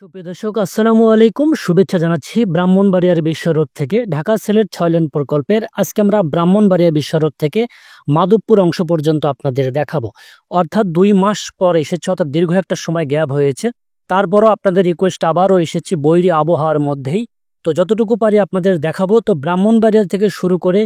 সুপ্রিয় দর্শক আসসালামু আলাইকুম, শুভেচ্ছা জানাচ্ছি ব্রাহ্মণবাড়িয়ার বিশ্ব রোড থেকে। ঢাকা সিলেট ৬ লেন প্রকল্পের আজকে আমরা ব্রাহ্মণবাড়িয়া বিশ্ব রোড থেকে মাধবপুর অংশ পর্যন্ত আপনাদের দেখাবো। অর্থাৎ ২ মাস পর এসেছে, অর্থাৎ দীর্ঘ একটা সময় গ্যাপ হয়েছে। তারপরও আপনাদের রিকোয়েস্ট আবারও এসেছি বৈরী আবহাওয়ার মধ্যেই। তো যতটুকু পারি আপনাদের দেখাবো। তো ব্রাহ্মণবাড়িয়া থেকে শুরু করে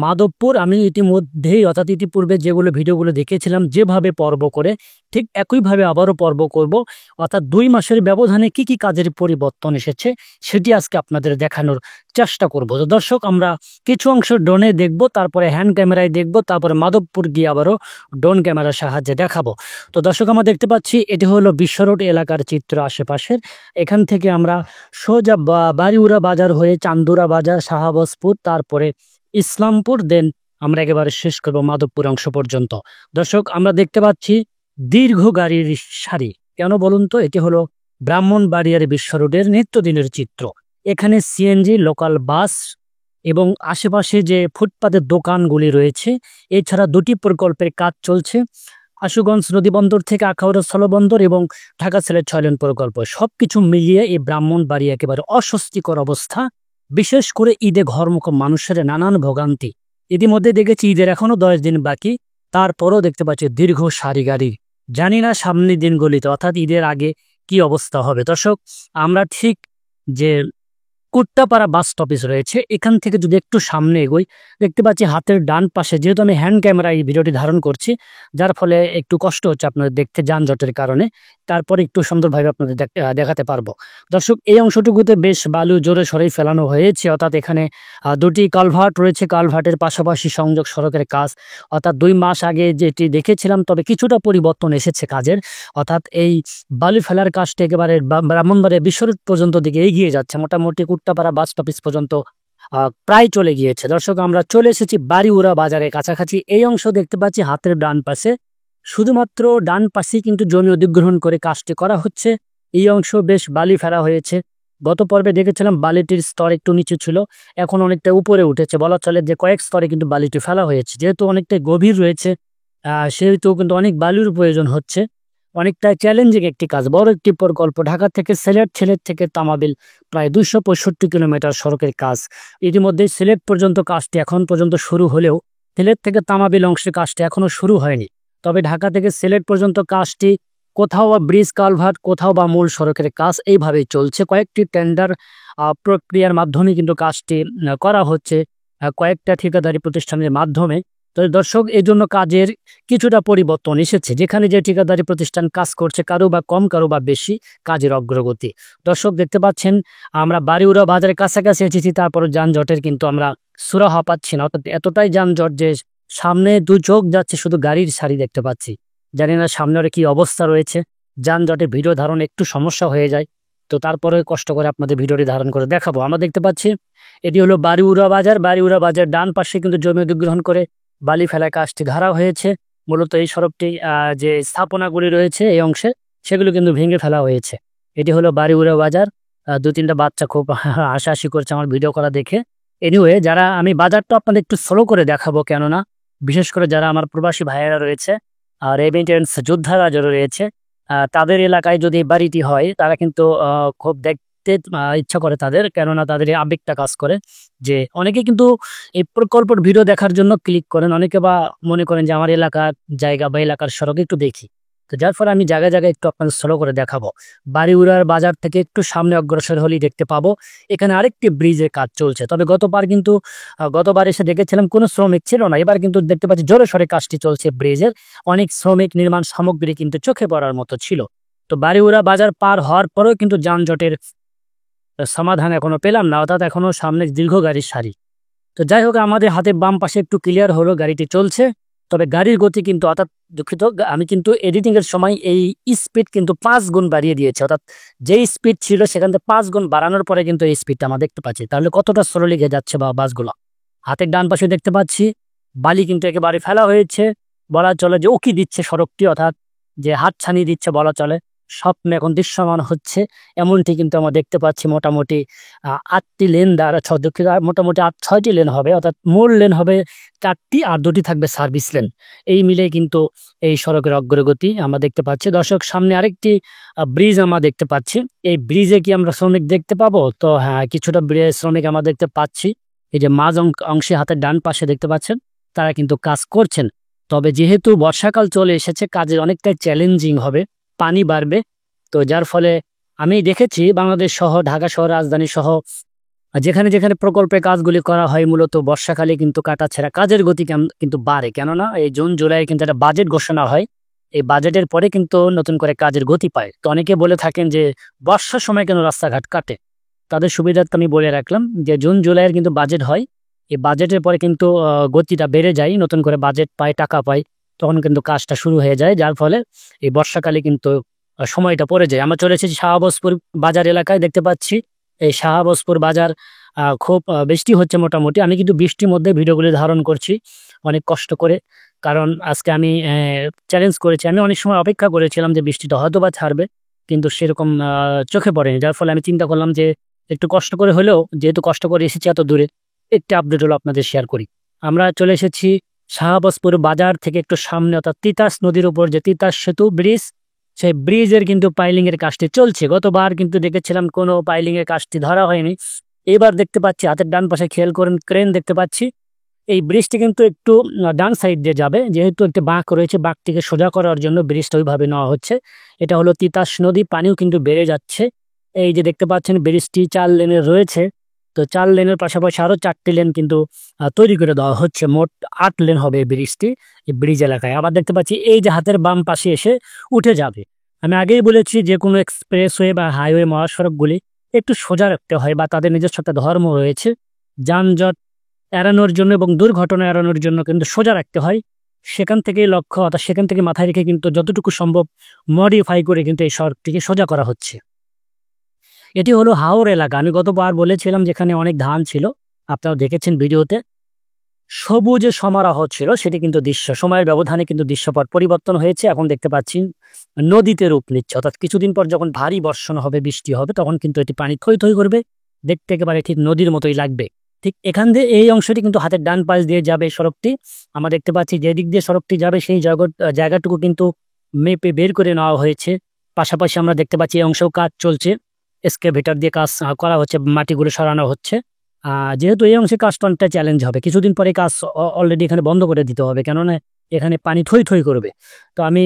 মাধবপুর আমি ইতিমধ্যেই অর্থাৎ ইতিপূর্বে যেগুলো ভিডিওগুলো দেখেছিলাম যেভাবে পর্ব করে ঠিক একইভাবে আবারও পর্ব করব। অর্থাৎ ২ মাসের ব্যবধানে কি কি কাজের পরিবর্তন এসেছে সেটি আজকে আপনাদের দেখানোর চেষ্টা করব। তো দর্শক, আমরা কিছু অংশ ড্রোনে দেখব, তারপরে হ্যান্ড ক্যামেরায় দেখব, তারপরে মাধবপুর গিয়ে আবারও ড্রোন ক্যামেরার সাহায্যে দেখাবো। তো দর্শক, আমরা দেখতে পাচ্ছি এটি হলো বিশ্ব রোড এলাকার চিত্র আশেপাশের। এখান থেকে আমরা সোজা বাড়িউড়া বাজার হয়ে চান্দুরা বাজার, শাহাবাজপুর, তারপরে ইসলামপুর, দেন আমরা একেবারে শেষ করব মাধবপুর অংশ পর্যন্ত। দর্শক, আমরা দেখতে পাচ্ছি দীর্ঘ গাড়ির সারি। কেন বলুন তো? এটি হলো ব্রাহ্মণবাড়িয়ার বিশ্ব রোডের নিত্যদিনের চিত্র। এখানে সিএনজি, লোকাল বাস এবং আশেপাশে যে ফুটপাতের দোকানগুলি রয়েছে, এছাড়া ২টি প্রকল্পের কাজ চলছে। আশুগঞ্জ নদীবন্দর থেকে আখাউড়া স্থলবন্দর এবং ঢাকা সিলেট ৬ লেন প্রকল্প, সবকিছু মিলিয়ে এই ব্রাহ্মণবাড়িয়া একেবারে অস্বস্তিকর অবস্থা। বিশেষ করে ঈদে ঘরমুখ মানুষের নানান ভোগান্তি। ইতিমধ্যে দেখেছি ঈদের এখনো ১০ দিন বাকি, তারপরও দেখতে পাচ্ছি দীর্ঘ সারি গাড়ি। জানি না সামনের দিনগুলিতে অর্থাৎ ঈদের আগে কি অবস্থা হবে। দর্শক, আমরা ঠিক যে কুট্টাপাড়া বাস স্টপেজ রয়েছে, এখান থেকে যদি একটু সামনে এগোই, দেখতে পাচ্ছি হাতের ডান পাশে, যেহেতু আমি হ্যান্ড ক্যামেরায় এই ভিডিওটি ধারণ করছি, যার ফলে একটু কষ্ট হচ্ছে আপনাদের দেখতে যানজটের কারণে, তারপরে একটু সুন্দরভাবে আপনাদের দেখাতে পারবো। দর্শক, এই অংশটুকুতে বেশ বালু জোরে সরেই ফেলানো হয়েছে। অর্থাৎ এখানে ২টি কালভার্ট রয়েছে, কালভার্টের পাশাপাশি সংযোগ সড়কের কাজ। অর্থাৎ ২ মাস আগে যেটি দেখেছিলাম, তবে কিছুটা পরিবর্তন এসেছে কাজের। অর্থাৎ এই বালু ফেলার কাজটা একেবারে ব্রাহ্মণবাড়িয়া বিশ্ব রোড পর্যন্ত দিকে এগিয়ে যাচ্ছে। মোটামুটি কুট্টাপাড়া বাস স্টপেজ পর্যন্ত প্রায় চলে গিয়েছে। দর্শক, আমরা চলে এসেছি বাড়িউড়া বাজারের কাছাকাছি। এই অংশ দেখতে পাচ্ছি হাতের ডান পাশে, শুধুমাত্র ডান পাশেই কিন্তু জমি অধিগ্রহণ করে কাজটি করা হচ্ছে। এই অংশ বেশ বালি ফেলা হয়েছে। গত পর্বে দেখেছিলাম বালিটির স্তর একটু নিচু ছিল, এখন অনেকটা উপরে উঠেছে। বলা চলে যে কয়েক স্তরে কিন্তু বালিটি ফেলা হয়েছে। যেহেতু অনেকটা গভীর রয়েছে, সেহেতু কিন্তু অনেক বালুর প্রয়োজন হচ্ছে। অনেকটা চ্যালেঞ্জিং একটি কাজ, বড় একটি প্রকল্প। ঢাকা থেকে সিলেট, সিলেট থেকে তামাবিল প্রায় ২৬৫ কিলোমিটার সড়কের কাজ। ইতিমধ্যে সিলেট পর্যন্ত কাজটি এখন পর্যন্ত শুরু হলেও সিলেট থেকে তামাবিল অংশের কাজটি এখনো শুরু হয়নি। তবে ঢাকা থেকে সিলেট পর্যন্ত কাজটি কোথাও বা ব্রিজ কালভার্ট, কোথাও বা মূল সড়কের কাজ, এইভাবেই চলছে। কয়েকটি টেন্ডার প্রক্রিয়ার মাধ্যমে কিন্তু কাজটি করা হচ্ছে, কয়েকটা ঠিকাদারি প্রতিষ্ঠানের মাধ্যমে। তো দর্শক, এই জন্য কাজের কিছুটা পরিবর্তন এসেছে। যেখানে যে ঠিকাদারি প্রতিষ্ঠান কাজ করছে, কারো বা কম কারো বা বেশি কাজের অগ্রগতি। দর্শক, দেখতে পাচ্ছেন আমরা বাড়িউড়া বাজারের কাছাকাছি এসেছি, তারপর যানজটের কিন্তু আমরা সুরাহা পাচ্ছি না। অর্থাৎ এতটাই যানজট যে সামনে ২ চোখ যাচ্ছে শুধু গাড়ির সারি দেখতে পাচ্ছি। জানি না সামনে আর কি অবস্থা রয়েছে। যানজটে ভিডিও ধারণ একটু সমস্যা হয়ে যায়, তো তারপরে কষ্ট করে আপনাদের ভিডিওটি ধারণ করে দেখাবো। আমরা দেখতে পাচ্ছি এটি হলো বাড়িউড়া বাজার। বাড়িউড়া বাজার ডান পাশে কিন্তু জমি অধিগ্রহণ করে বালি ফেলার কাজটি ধরা হয়েছে। মূলত এই সড়কটি যে স্থাপনাগুলি রয়েছে এই অংশে, সেগুলো কিন্তু ভেঙে ফেলা হয়েছে। এটি হলো বাড়িউড়া বাজার। ২-৩টা বাচ্চা খুব হাসাহাসি করছে আমার ভিডিও করা দেখে। এনিওয়ে, যারা আমি বাজারটা আপনাদের একটু স্লো করে দেখাবো, কেননা বিশেষ করে যারা আমার প্রবাসী ভাইয়েরা রয়েছে আর রেমিটেন্স যোদ্ধারা যারা রয়েছে, তাদের এলাকায় যদি বাড়িটি হয়, তারা কিন্তু খুব দেখতে ইচ্ছা করে তাদের, কেননা তাদের এই আবেগটা কাজ করে। যে অনেকে কিন্তু এই প্রকল্পের ভিডিও দেখার জন্য ক্লিক করেন, অনেকে বা মনে করেন যে আমার এলাকার জায়গা বা এলাকার সড়ক একটু দেখি। তো যার ফলে আমি জায়গায় জায়গায় একটু আপনাদের স্লো করে দেখাবো। বাড়িউড়ার বাজার থেকে একটু সামনে অগ্রসর হলেই দেখতে পাবো এখানে আরেকটি ব্রিজের কাজ চলছে। তবে গতবার এসে দেখেছিলাম কোনো শ্রমিক ছিল না। এবার কিন্তু দেখতে পাচ্ছি জোরে সরে কাজটি চলছে ব্রিজের। অনেক শ্রমিক, নির্মাণ সামগ্রী কিন্তু চোখে পড়ার মতো ছিল। তো বাড়িউড়া বাজার পার হওয়ার পরেও কিন্তু যানজটের সমাধান এখনো পেলাম না, অর্থাৎ এখনো সামনে দীর্ঘ গাড়ির সারি। তো যাই হোক, আমাদের হাতে বাম পাশে একটু ক্লিয়ার হলো, গাড়িটি চলছে। তবে গাড়ির গতি কিন্তু, অর্থাৎ দুঃখিত, আমি কিন্তু এডিটিং এর সময় এই স্পিড কিন্তু ৫ গুণ বাড়িয়ে দিয়েছে। অর্থাৎ যেই স্পিড ছিল সেখান থেকে ৫ গুণ বাড়ানোর পরে কিন্তু এই স্পিডটা আমরা দেখতে পাচ্ছি। তাহলে কতটা স্লো লেগে যাচ্ছে বা বাসগুলো। হাতের ডান পাশে দেখতে পাচ্ছি বালি কিন্তু একেবারে ফেলা হয়েছে। বলা চলে যে উকি দিচ্ছে সড়কটি, অর্থাৎ যে হাতছানি দিচ্ছে বলা চলে। স্বপ্ন এখন দৃশ্যমান হচ্ছে, এমনটি কিন্তু আমরা দেখতে পাচ্ছি। মোটামুটি 8টি লেন দ্বারা মোটামুটি 6টি লেন হবে, অর্থাৎ মূল লেন হবে 4টি আর 2টি থাকবে সার্ভিস লেন। এই মিলে কিন্তু এই সড়কের অগ্রগতি আমরা দেখতে পাচ্ছি। দর্শক, সামনে আরেকটি ব্রিজ আমরা দেখতে পাচ্ছি। এই ব্রিজে কি আমরা শ্রমিক দেখতে পাবো? তো হ্যাঁ, কিছুটা শ্রমিক আমরা দেখতে পাচ্ছি। এই যে মাঝ অংশে হাতের ডান পাশে দেখতে পাচ্ছেন, তারা কিন্তু কাজ করছেন। তবে যেহেতু বর্ষাকাল চলে এসেছে, কাজের অনেকটাই চ্যালেঞ্জিং হবে, পানি বাড়বে। তো যার ফলে আমি দেখেছি বাংলাদেশ সহ, ঢাকা শহর, রাজধানী সহ যেখানে যেখানে প্রকল্পে কাজগুলি করা হয়, মূলত বর্ষাকালে কিন্তু কাটাছেঁড়া কাজের গতি কিন্তু বাড়ে। কেননা এই জুন জুলাই কিন্তু একটা বাজেট ঘোষণা হয়, এই বাজেটের পরে কিন্তু নতুন করে কাজের গতি পায়। তো অনেকে বলে থাকেন যে বর্ষার সময় কেন রাস্তাঘাট কাটে, তাদের সুবিধার্থে আমি বলে রাখলাম যে জুন জুলাইয়ের কিন্তু বাজেট হয়, এই বাজেটের পরে কিন্তু গতিটা বেড়ে যায়, নতুন করে বাজেট পায়, টাকা পায়, তখন কিন্তু কাজটা শুরু হয়ে যায়। যার ফলে এই বর্ষাকালে কিন্তু সময়টা পড়ে যায়। আমরা চলে এসেছি শাহবাজপুর বাজার এলাকায়, দেখতে পাচ্ছি এই শাহবাজপুর বাজার খুব বৃষ্টি হচ্ছে মোটামুটি। আমি কিন্তু বৃষ্টির মধ্যে ভিডিওগুলি ধারণ করছি অনেক কষ্ট করে, কারণ আজকে আমি চ্যালেঞ্জ করেছি। আমি অনেক সময় অপেক্ষা করেছিলাম যে বৃষ্টিটা হয়তো বা ছাড়বে, কিন্তু সেরকম চোখে পড়েনি। যার ফলে আমি চিন্তা করলাম যে একটু কষ্ট করে হলেও, যেহেতু কষ্ট করে এসেছি এত দূরে, একটি আপডেট হলো আপনাদের শেয়ার করি। আমরা চলে এসেছি শাহবাজপুর বাজার থেকে একটু সামনে, অর্থাৎ তিতাস নদীর উপর যে তিতাস সেতু ব্রিজ, সেই ব্রিজের কিন্তু পাইলিং এর কাজটি চলছে। গতবার কিন্তু দেখেছিলাম কোনো পাইলিং এর কাজটি ধরা হয়নি, এবার দেখতে পাচ্ছি হাতের ডান পাশে খেয়াল করেন ক্রেন দেখতে পাচ্ছি। এই ব্রিজটি কিন্তু একটু ডান সাইড দিয়ে যাবে, যেহেতু একটি বাঁক রয়েছে, বাঁকটিকে সোজা করার জন্য ব্রিজটা ওইভাবে নেওয়া হচ্ছে। এটা হলো তিতাস নদী, পানিও কিন্তু বেড়ে যাচ্ছে। এই যে দেখতে পাচ্ছেন ব্রিজটি 4 লেনের রয়েছে, তো 4 লেনের পাশাপাশি আরো 4টি লেন কিন্তু তৈরি করে দেওয়া হচ্ছে, মোট 8 লেন হবে এই ব্রিজটি, এই ব্রিজ এলাকায়। আবার দেখতে পাচ্ছি এই যে হাতের বাম পাশে এসে উঠে যাবে। আমি আগেই বলেছি যে কোনো এক্সপ্রেসওয়ে বা হাইওয়ে মহাসড়কগুলি একটু সোজা রাখতে হয়, বা তাদের নিজস্ব একটা ধর্ম রয়েছে, যানজট এড়ানোর জন্য এবং দুর্ঘটনা এড়ানোর জন্য কিন্তু সোজা রাখতে হয়। সেখান থেকেই লক্ষ্য, অর্থাৎ সেখান থেকে মাথায় রেখে কিন্তু যতটুকু সম্ভব মডিফাই করে কিন্তু এই সড়কটিকে সোজা করা হচ্ছে। এটি হলো হাওর এলাকা। আমি গতবার বলেছিলাম যেখানে অনেক ধান ছিল, আপনারা দেখেছেন ভিডিওতে, সবুজে সমারোহ ছিল, সেটি কিন্তু দৃশ্য সময়ের ব্যবধানে কিন্তু দৃশ্যপট পরিবর্তন হয়েছে। এখন দেখতে পাচ্ছি নদীতে রূপ নিচ্ছে, অর্থাৎ কিছুদিন পর যখন ভারী বর্ষণ হবে, বৃষ্টি হবে, তখন কিন্তু এটি পানি থই থই করবে, দেখতে একেবারে ঠিক নদীর মতোই লাগবে। ঠিক এখান দিয়ে এই অংশটি কিন্তু হাতের ডান পাশ দিয়ে যাবে সড়কটি। আমরা দেখতে পাচ্ছি যে দিক দিয়ে সড়কটি যাবে সেই জায়গাটুকু কিন্তু মেপে বের করে নেওয়া হয়েছে। পাশাপাশি আমরা দেখতে পাচ্ছি এই অংশেও কাজ চলছে, এক্সকাভেটর দিয়ে কাজ করা হচ্ছে, মাটিগুলো সরানো হচ্ছে। যেহেতু এই অংশে কাজটা অনেকটা চ্যালেঞ্জ হবে, কিছুদিন পরে কাজ অলরেডি এখানে বন্ধ করে দিতে হবে, কেননা এখানে পানি থই থই করবে। তো আমি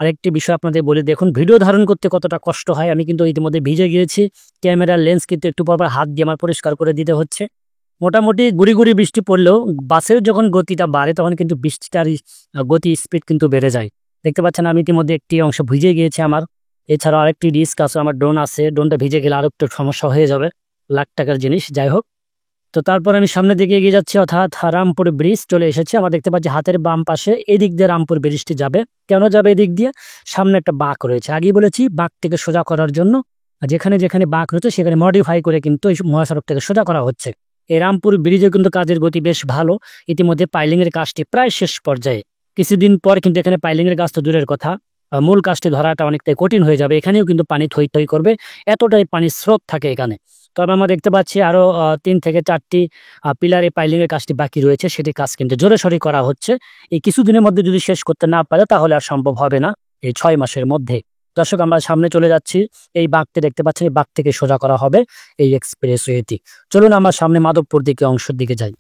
আরেকটি বিষয় আপনাদের বলে, দেখুন ভিডিও ধারণ করতে কতটা কষ্ট হয়। আমি কিন্তু ইতিমধ্যে ভিজে গিয়েছি, ক্যামেরার লেন্স কিন্তু একটু পর হাত দিয়ে আমার পরিষ্কার করে দিতে হচ্ছে। মোটামুটি গুড়ি গুড়ি বৃষ্টি পড়লেও বাসের যখন গতিটা বাড়ে, তখন কিন্তু বৃষ্টিটার গতি স্পিড কিন্তু বেড়ে যায়। দেখতে পাচ্ছেন আমি ইতিমধ্যে একটি অংশ ভিজে গিয়েছে আমার। এছাড়াও আরেকটি রিস্ক আছে, আমার ড্রোন আছে, ড্রোনটা ভিজে গেলে আরো একটু সমস্যা হয়ে যাবে, লাখ টাকার জিনিস। যাই হোক, তো তারপর আমি সামনের দিকে এগিয়ে যাচ্ছি, অর্থাৎ রামপুর ব্রিজ চলে এসেছে। আমরা দেখতে পাচ্ছি হাতের বাম পাশে এদিক দিয়ে রামপুর ব্রিজটি যাবে। কেন যাবে এদিক দিয়ে? সামনে একটা বাঁক রয়েছে, আগেই বলেছি বাঁকটিকে সোজা করার জন্য যেখানে যেখানে বাঁক রয়েছে সেখানে মডিফাই করে কিন্তু এই মহাসড়কটাকে সোজা করা হচ্ছে। এই রামপুর ব্রিজে কিন্তু কাজের গতি বেশ ভালো, ইতিমধ্যে পাইলিং এর কাজটি প্রায় শেষ পর্যায়ে। কিছুদিন পর কিন্তু এখানে পাইলিং এর কাজ তো দূরের কথা, মূল কাজটি ধরাটা অনেকটাই কঠিন হয়ে যাবে। এখানেও কিন্তু পানি থই থই করবে, এতটাই পানির স্রোত থাকে এখানে। তবে আমরা দেখতে পাচ্ছি আরো 3 থেকে 4টি পিলারে পাইলিং এর কাজটি বাকি রয়েছে, সেটি কাজ কিন্তু জোরে সরে করা হচ্ছে। এই কিছুদিনের মধ্যে যদি শেষ করতে না পারে তাহলে আর সম্ভব হবে না এই 6 মাসের মধ্যে। দর্শক, আমরা সামনে চলে যাচ্ছি, এই বাঁকটি দেখতে পাচ্ছেন, এই বাঁক থেকে সোজা করা হবে এই এক্সপ্রেসওয়েটি। চলুন আমরা সামনে মাধবপুর দিকে অংশের দিকে যাই।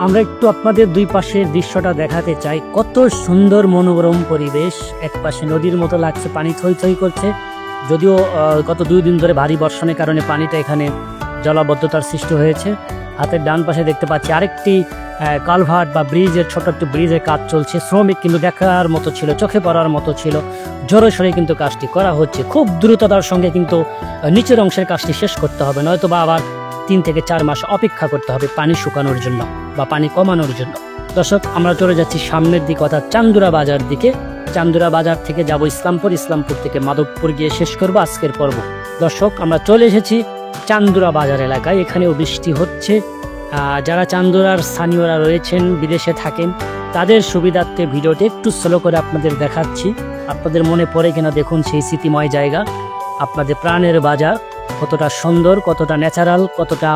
আমরা একটু আপনাদের দুই পাশের দৃশ্যটা দেখাতে চাই, কত সুন্দর মনোরম পরিবেশ। এক পাশে নদীর মতো লাগছে, পানি থই থই করছে, যদিও গত 2 দিন ধরে ভারী বর্ষণের কারণে পানিটা এখানে জলাবদ্ধতার সৃষ্টি হয়েছে। হাতের ডান পাশে দেখতে পাচ্ছি আরেকটি কালভার্ট বা ব্রিজের, ছোট একটি ব্রিজের কাজ চলছে। শ্রমিক কিন্তু দেখার মতো ছিল, চোখে পড়ার মতো ছিল, জোরে সরে কিন্তু কাজটি করা হচ্ছে। খুব দ্রুততার সঙ্গে কিন্তু নিচের অংশের কাজটি শেষ করতে হবে, নয়তো বা আবার 3 থেকে 4 মাস অপেক্ষা করতে হবে পানি শুকানোর জন্য বা পানি কমানোর জন্য। দর্শক, আমরা চলে যাচ্ছি সামনের দিকে, অর্থাৎ চান্দুরা বাজার দিকে। চান্দুরা বাজার থেকে যাব ইসলামপুর, ইসলামপুর থেকে মাধবপুর গিয়ে শেষ করব আজকের পর্ব। দর্শক, আমরা চলে এসেছি চান্দুরা বাজার এলাকায়। এখানেও বৃষ্টি হচ্ছে। যারা চান্দুরার স্থানীয়রা রয়েছেন, বিদেশে থাকেন, তাদের সুবিধার্থে ভিডিওটি একটু স্লো করে আপনাদের দেখাচ্ছি। আপনাদের মনে পড়ে কিনা দেখুন সেই স্মৃতিময় জায়গা, আপনাদের প্রাণের বাজার, কতটা সুন্দর, কতটা ন্যাচারাল, কতটা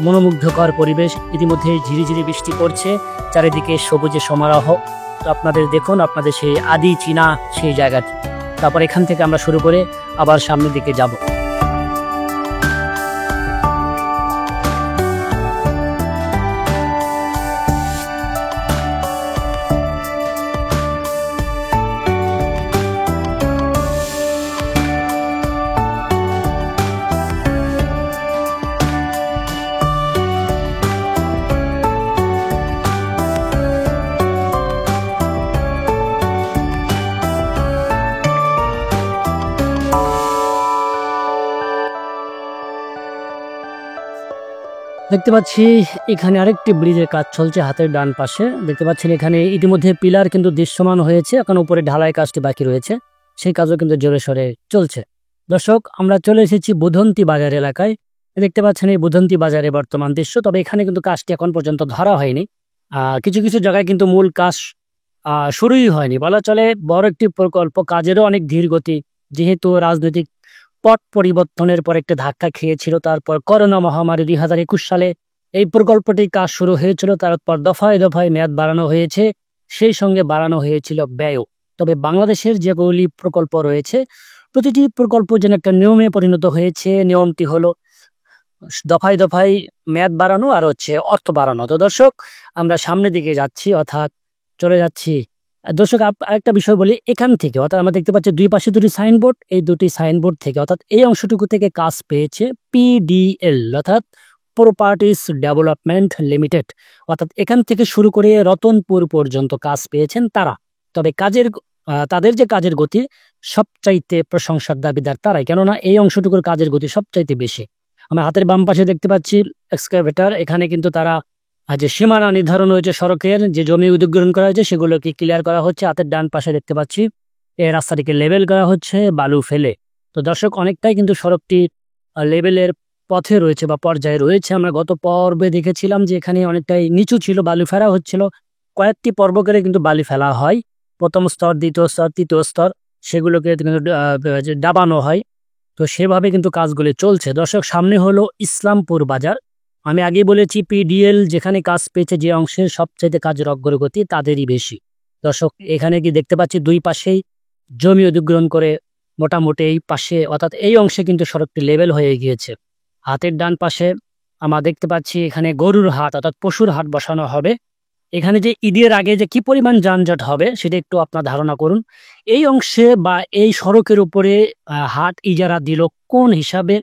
মনোমুগ্ধকর পরিবেশ। ইতিমধ্যে ঝিরিঝিরি বৃষ্টি পড়ছে, চারিদিকে সবুজে সমারোহ। তো আপনাদের দেখুন, আপনাদের সেই আদি চীনা সেই জায়গাটি। তারপর এখান থেকে আমরা শুরু করে আবার সামনের দিকে যাব। দেখতে পাচ্ছি এখানে আরেকটি ব্রিজের কাজ চলছে হাতের ডান পাশে। দেখতে পাচ্ছেন এখানে ইতিমধ্যে পিলার কিন্তু দৃশ্যমান হয়েছে, এখন উপরে ঢালাই কাজটি বাকি রয়েছে, সেই কাজও কিন্তু জোরে সোরে চলছে। দর্শক, আমরা চলে এসেছি বুধন্তি বাজার এলাকায়। দেখতে পাচ্ছেন এই বুধন্তি বাজারে বর্তমান দৃশ্য, তবে এখানে কিন্তু কাজটি এখন পর্যন্ত ধরা হয়নি। কিছু কিছু জায়গায় কিন্তু মূল কাজ শুরুই হয়নি বলা চলে। বড় একটি প্রকল্প, কাজেরও অনেক ধীর গতি, যেহেতু রাজনৈতিক পট পরিবর্তনের পর একটা ধাক্কা খেয়েছিল। তারপর করোনা মহামারী 2021 সালে এই প্রকল্পটির কাজ শুরু হয়েছিল, তারপর দফায় দফায় মেয়াদ বাড়ানো হয়েছে, সেই সঙ্গে বাড়ানো হয়েছিল ব্যয়ও। তবে বাংলাদেশের যেগুলি প্রকল্প রয়েছে, প্রতিটি প্রকল্প যেন একটা নিয়মে পরিণত হয়েছে। নিয়মটি হলো দফায় দফায় মেয়াদ বাড়ানো আর অর্থ বাড়ানো। তো দর্শক, আমরা সামনের দিকে যাচ্ছি, অর্থাৎ চলে যাচ্ছি। দর্শক, আরেকটা বিষয় বলি, এখান থেকে অর্থাৎ আমরা দেখতে পাচ্ছি দুই পাশে দুটি সাইনবোর্ড, এই দুটি সাইনবোর্ড থেকে অর্থাৎ এই অংশটুকু থেকে কাজ পেয়েছে PDL, অর্থাৎ প্রপার্টিস ডেভেলপমেন্ট লিমিটেড। অর্থাৎ এখান থেকে শুরু করে রতনপুর পর্যন্ত কাজ পেয়েছেন তারা। তবে তাদের যে কাজের গতি সবচাইতে প্রশংসার দাবিদার তারাই, কেননা এই অংশটুকুর কাজের গতি সবচাইতে বেশি। আমরা হাতের বাম পাশে দেখতে পাচ্ছি এক্সকাভেটর। এখানে কিন্তু তারা যে সীমানা নির্ধারণ হয়েছে সড়কের, যে জমি অধিগ্রহণ করা হয়েছে সেগুলোকে ক্লিয়ার করা হচ্ছে। হাতের ডান পাশে দেখতে পাচ্ছি এই রাস্তাটিকে লেবেল করা হচ্ছে বালু ফেলে। তো দর্শক, অনেকটাই কিন্তু সড়কটি লেবেলের পথে রয়েছে বা পর্যায়ে রয়েছে। আমরা গত পর্বে দেখেছিলাম যে এখানে অনেকটাই নিচু ছিল, বালু ফেলা হচ্ছিল। কয়েকটি পর্ব করে কিন্তু বালি ফেলা হয়, প্রথম স্তর, দ্বিতীয় স্তর, তৃতীয় স্তর, সেগুলোকে কিন্তু ডাবানো হয়। তো সেভাবে কিন্তু কাজগুলি চলছে। দর্শক, সামনে হলো ইসলামপুর বাজার। আমি আগে বলেছি PDL যেখানে কাজ পেয়েছে, যে অংশের সবচাইতে কাজের অগ্রগতি তাদেরই বেশি। দর্শক, এখানে কি দেখতে পাচ্ছি দুই পাশেই জমি অধিগ্রহণ করে মোটামুটি এই পাশে অর্থাৎ এই অংশে কিন্তু সড়কটি লেভেল হয়ে গিয়েছে। হাতের ডান পাশে আমরা দেখতে পাচ্ছি এখানে গরুর হাট অর্থাৎ পশুর হাট বসানো হবে। এখানে যে ঈদের আগে যে কি পরিমাণ যানজট হবে সেটা একটু আপনার ধারণা করুন। এই অংশে বা এই সড়কের উপরে হাট ইজারা দিল কোন হিসাবে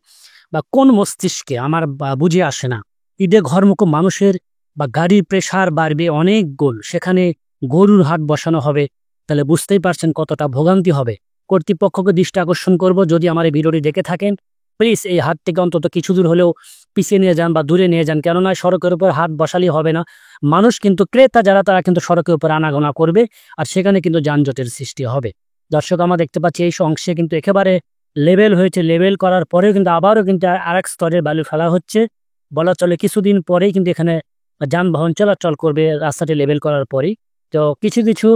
বা কোন মস্তিষ্কে, আমার বুঝে আসে না। ঈদে ঘরমুখো মানুষের বা গাড়ির প্রেসার বাড়বে অনেক গোল, সেখানে গরুর হাট বসানো হবে, তাহলে বুঝতেই পারছেন কতটা ভোগান্তি হবে। কর্তৃপক্ষকে দৃষ্টি আকর্ষণ করব, যদি আমার এই ভিডিওটি দেখে থাকেন প্লিজ এই হাট থেকে অন্তত কিছু দূর হলেও পিছিয়ে নিয়ে যান বা দূরে নিয়ে যান, কেননা সড়কের উপর হাট বসালেই হবে না। মানুষ কিন্তু ক্রেতা যারা তারা কিন্তু সড়কের উপর আনাগোনা করবে, আর সেখানে কিন্তু যানজটের সৃষ্টি হবে। দর্শক, আমরা দেখতে পাচ্ছি এই অংশে কিন্তু একেবারে লেভেল হয়েছে, লেভেল করার পরেও কিন্তু আবারও কিন্তু আরেক স্তরের বালু ফেলা হচ্ছে। বলা চলে কিছুদিন পরেই কিন্তু এখানে যানবাহন চলাচল করবে রাস্তাটি লেভেল করার পরেই। তো কিছু কিছু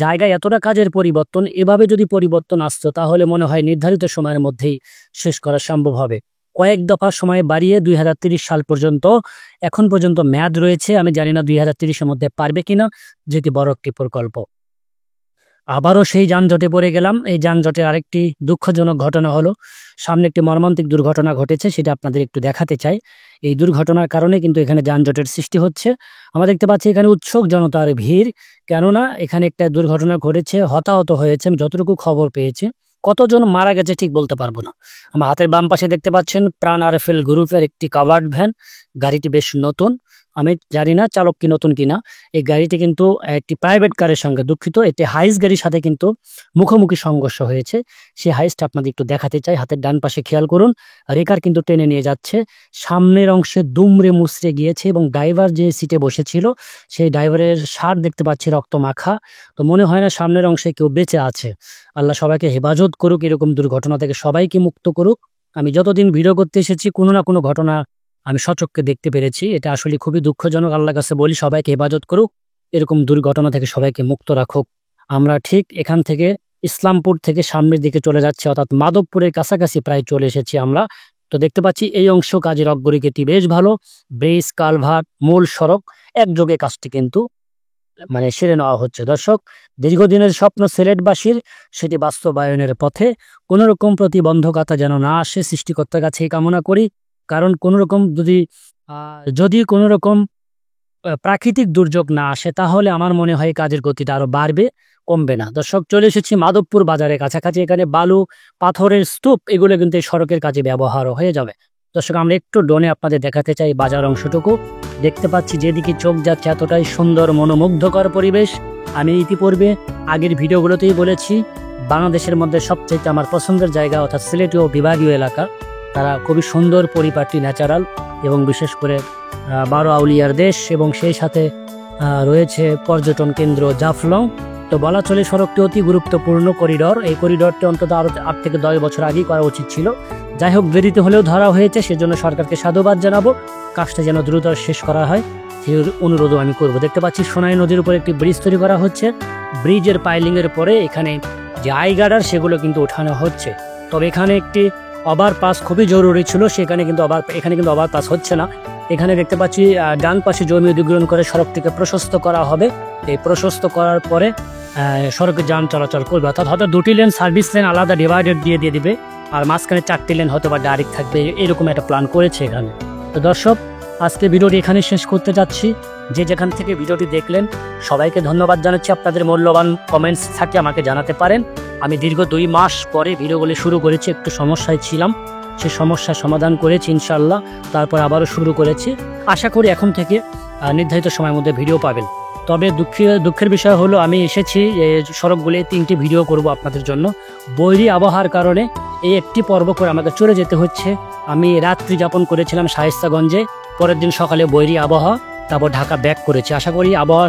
জায়গায় এতটা কাজের পরিবর্তন, এভাবে যদি পরিবর্তন আসতো তাহলে মনে হয় নির্ধারিত সময়ের মধ্যেই শেষ করা সম্ভব হবে। কয়েক দফা সময় বাড়িয়ে 2030 সাল পর্যন্ত এখন পর্যন্ত মেয়াদ রয়েছে। আমি জানি না 2030-এর মধ্যে পারবে কিনা, যেটি বড় একটি প্রকল্প। আবারও সেই যানজটে পড়ে গেলাম। এই যানজটের আরেকটি দুঃখজনক ঘটনা হলো, সামনে একটি মর্মান্তিক দুর্ঘটনা ঘটেছে, সেটা আপনাদের একটু দেখাতে চাই। এই দুর্ঘটনার কারণে কিন্তু এখানে যানজটের সৃষ্টি হচ্ছে। আমরা দেখতে পাচ্ছি এখানে উৎসুক জনতার ভিড়, কেননা এখানে একটা দুর্ঘটনা ঘটেছে, হতাহত হয়েছে। আমি যতটুকু খবর পেয়েছি কতজন মারা গেছে ঠিক বলতে পারবো না। আমার হাতের বাম পাশে দেখতে পাচ্ছেন প্রাণ আরএফএল গ্রুপের একটি কাভার্ড ভ্যান। গাড়িটি বেশ নতুন, আমি জানি না চালক কি নতুন কিনা। এই গাড়িটি কিন্তু একটি প্রাইভেট কারের সঙ্গে, দুঃখিত, এটি হাইস গাড়ির সাথে কিন্তু মুখোমুখি সংঘর্ষ হয়েছে। সেই হাইসটা আপনাদের একটু দেখাতে চাই। হাতের ডান পাশে খেয়াল করুন, রেকার কিন্তু টেনে নিয়ে যাচ্ছে। সামনের অংশে দুমড়ে মুচড়ে গিয়েছে এবং ড্রাইভার যে সিটে বসেছিল সেই ড্রাইভারের শার্ট দেখতে পাচ্ছি রক্ত মাখা। তো মনে হয় না সামনের অংশে কেউ বেঁচে আছে। আল্লাহ সবাইকে হেফাজত করুক, এরকম দুর্ঘটনা থেকে সবাইকে মুক্ত করুক। আমি যতদিন ভিডিও করতে এসেছি কোনো না কোনো ঘটনা আমি সচক্ষে দেখতে পেরেছি। এটা আসলে খুবই দুঃখজনক। আল্লাহর কাছে বলি সবাইকে হেফাজত করুক, এরকম দুর্ঘটনা থেকে সবাইকে মুক্ত রাখুক। আমরা ঠিক এখান থেকে ইসলামপুর থেকে সামনের দিকে চলে যাচ্ছি, অর্থাৎ মাধবপুরের কাছাকাছি প্রায় চলে এসেছি আমরা। তো দেখতে পাচ্ছি এই অংশ কাজের অগ্রগতি বেশ ভালো। ব্রিজ, কালভার্ট, মূল সড়ক একযোগে কাজটি কিন্তু সেরে নেওয়া হচ্ছে। দর্শক, দীর্ঘদিনের স্বপ্ন সিলেটবাসীর সেটি বাস্তবায়নের পথে। কোনো রকম প্রতিবন্ধকতা যেন না আসে, সৃষ্টিকর্তার কাছে কামনা করি। কারণ কোনো রকম যদি কোনো রকম প্রাকৃতিক দুর্যোগ না আসে তাহলে আমার মনে হয় কাজের গতিটা আরো বাড়বে, কমবে না। দর্শক, চলে এসেছি মাধবপুর বাজারের কাছাকাছি। এখানে বালু, পাথরের স্তূপ এগুলো কিন্তু এই সড়কের কাজে ব্যবহারও হয়ে যাবে। দর্শক, আমরা একটু ড্রোনে আপনাদের দেখাতে চাই বাজার অংশটুকু। দেখতে পাচ্ছি যেদিকে চোখ যাচ্ছে এতটাই সুন্দর মনোমুগ্ধকর পরিবেশ। আমি ইতিপূর্বে আগের ভিডিওগুলোতেই বলেছি, বাংলাদেশের মধ্যে সবচেয়ে আমার পছন্দের জায়গা অর্থাৎ সিলেটীয় বিভাগীয় এলাকা। তারা খুবই সুন্দর, পরিপাটি, ন্যাচারাল এবং বিশেষ করে 12 আউলিয়ার দেশ, এবং সেই সাথে রয়েছে পর্যটন কেন্দ্র জাফলং। তো বলা চলে সড়কটি অতি গুরুত্বপূর্ণ করিডর। এই করিডরটি অন্তত আরো 8 থেকে 10 বছর আগেই করা উচিত ছিল। যাই হোক, দেরিতে হলেও ধরা হয়েছে, সেজন্য সরকারকে সাধুবাদ জানাবো। কাজটা যেন দ্রুত শেষ করা হয় সেই অনুরোধও আমি করব। দেখতে পাচ্ছি সোনাই নদীর উপর একটি ব্রিজ তৈরি করা হচ্ছে। ব্রিজের পাইলিং এর পরে এখানে যে আইগার্ডার সেগুলো কিন্তু ওঠানো হচ্ছে। তবে এখানে একটি ওভারপাস খুবই জরুরি ছিল, এখানে কিন্তু ওভারপাস হচ্ছে না। এখানে দেখতে পাচ্ছি ডান পাশে জমি অধিগ্রহণ করে সড়কটিকে প্রশস্ত করা হবে। এই প্রশস্ত করার পরে সড়কে যান চলাচল করবে, অর্থাৎ হয়তো 2টি লেন সার্ভিস লেন আলাদা ডিভাইডেড দিয়ে দিবে, আর মাঝখানে 4টি লেন হয়তো বা ডাইরেক্ট থাকবে, এরকম একটা প্ল্যান করেছে এখানে। তো দর্শক, আজকে ভিডিওটি এখানে শেষ করতে যাচ্ছি। যে যেখান থেকে ভিডিওটি দেখলেন সবাইকে ধন্যবাদ জানাচ্ছি। আপনাদের মূল্যবান কমেন্টস থাকে আমাকে জানাতে পারেন। আমি দীর্ঘ 2 মাস পরে ভিডিওগুলি শুরু করেছি, একটু সমস্যায় ছিলাম, সেই সমস্যার সমাধান করেছি ইনশাল্লাহ। তারপর আবারও শুরু করেছি। আশা করি এখন থেকে নির্ধারিত সময়ের মধ্যে ভিডিও পাবেন। তবে দুঃখের বিষয় হলো আমি এসেছি সড়কগুলি 3টি ভিডিও করব আপনাদের জন্য। বৈরী আবহাওয়ার কারণে এই একটি পর্ব করে আমাকে চলে যেতে হচ্ছে। আমি রাত্রি যাপন করেছিলাম শায়েস্তাগঞ্জে, পরের দিন সকালে বৈরী আবহাওয়া, তারপর ঢাকা ব্যাক করেছি। আশা করি আবহাওয়া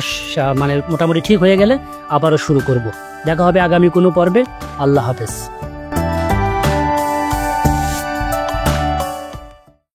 মোটামুটি ঠিক হয়ে গেলে আবারও শুরু করব। দেখা হবে আগামী কোনো পর্বে। আল্লাহ হাফেজ।